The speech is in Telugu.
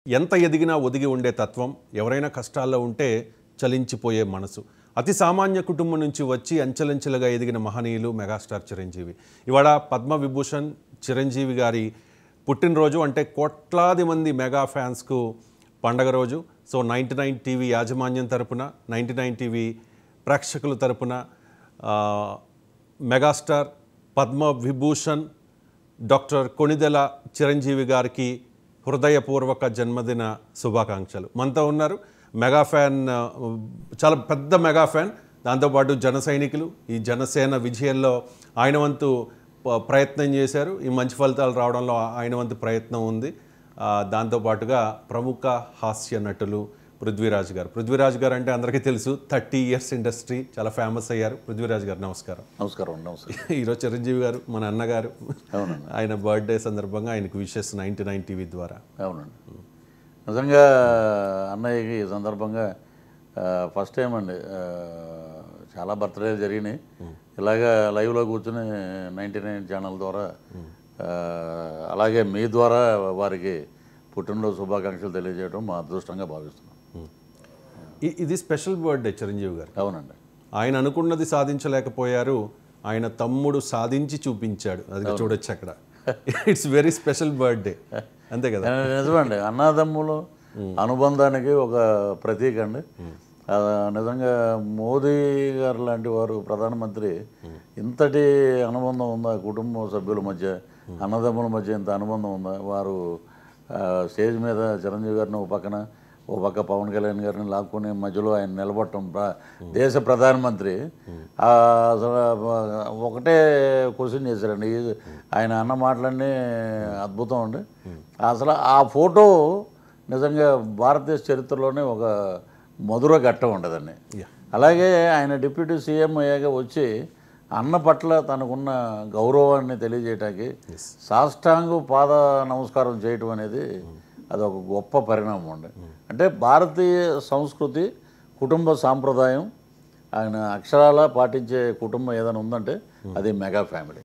ఎంత ఎదిగినా ఒదిగి ఉండే తత్వం, ఎవరైనా కష్టాల్లో ఉంటే చలించిపోయే మనసు. అతి సామాన్య కుటుంబం నుంచి వచ్చి అంచెలంచెలుగా ఎదిగిన మహనీయులు మెగాస్టార్ చిరంజీవి. ఇవాళ పద్మవిభూషణ్ చిరంజీవి గారి పుట్టినరోజు, అంటే కోట్లాది మంది మెగా ఫ్యాన్స్కు పండగ రోజు. సో 99 టీవీ యాజమాన్యం తరపున, 99 టీవీ ప్రేక్షకుల తరపున మెగాస్టార్ పద్మవిభూషణ్ డాక్టర్ కొణిదెల చిరంజీవి గారికి హృదయపూర్వక జన్మదిన శుభాకాంక్షలు. మనతో ఉన్నారు మెగా ఫ్యాన్, చాలా పెద్ద మెగా ఫ్యాన్, దాంతోపాటు జన సైనికులు. ఈ జనసేన విజయంలో ఆయన వంతు ప్రయత్నం చేశారు. ఈ మంచి ఫలితాలు రావడంలో ఆయన వంతు ప్రయత్నం ఉంది. దాంతోపాటుగా ప్రముఖ హాస్య నటులు పృథ్వీరాజ్ గారు. పృథ్వీరాజ్ గారు అంటే అందరికీ తెలుసు, 30 ఇయర్స్ ఇండస్ట్రీ, చాలా ఫేమస్ అయ్యారు. పృథ్వీరాజ్ గారు నమస్కారం. నమస్కారం. నమస్కారం. ఈరోజు చిరంజీవి గారు మన అన్నగారు, ఆయన బర్త్డే సందర్భంగా ఆయనకు విషెస్ 99 టీవీ ద్వారా. అవునండి, నిజంగా అన్నయ్యకి ఈ సందర్భంగా ఫస్ట్ టైం అండి, చాలా బర్త్డేలు జరిగినాయి. ఇలాగా లైవ్లో కూర్చుని 99 ఛానల్ ద్వారా, అలాగే మీ ద్వారా వారికి పుట్టినరోజు శుభాకాంక్షలు తెలియజేయడం మా అదృష్టంగా భావిస్తున్నాం. ఇది స్పెషల్ బర్త్డే చిరంజీవి గారు. అవునండి, ఆయన అనుకున్నది సాధించలేకపోయారు, ఆయన తమ్ముడు సాధించి చూపించాడు. అది చూడొచ్చు అక్కడ. ఇట్స్ వెరీ స్పెషల్ బర్త్డే, అంతే కదా? నిజమండి, అన్నదమ్ములు అనుబంధానికి ఒక ప్రతీక అండి. నిజంగా మోదీ గారు లాంటి వారు ప్రధానమంత్రి, ఇంతటి అనుబంధం ఉందా కుటుంబ సభ్యుల మధ్య, అన్నదమ్ముల మధ్య ఇంత అనుబంధం ఉందా? వారు స్టేజ్ మీద చిరంజీవి గారిని ఓ పక్క పవన్ కళ్యాణ్ గారిని లాక్కుని మధ్యలో ఆయన నిలబడటం, దేశ ప్రధానమంత్రి అసలు ఒకటే క్వశ్చన్ చేశారండి. ఆయన అన్న మాటలన్నీ అద్భుతం అండి. అసలు ఆ ఫోటో నిజంగా భారతదేశ చరిత్రలోనే ఒక మధుర ఘట్టం ఉండదండి. అలాగే ఆయన డిప్యూటీ సీఎం అయ్యాక వచ్చి అన్న పట్ల తనకున్న గౌరవాన్ని తెలియజేయటానికి సాష్టాంగ పాద నమస్కారం చేయటం అనేది అది ఒక గొప్ప పరిణామం అండి. అంటే భారతీయ సంస్కృతి, కుటుంబ సాంప్రదాయం ఆయన అక్షరాలా పాటించే కుటుంబం ఏదైనా ఉందంటే అది మెగా ఫ్యామిలీ.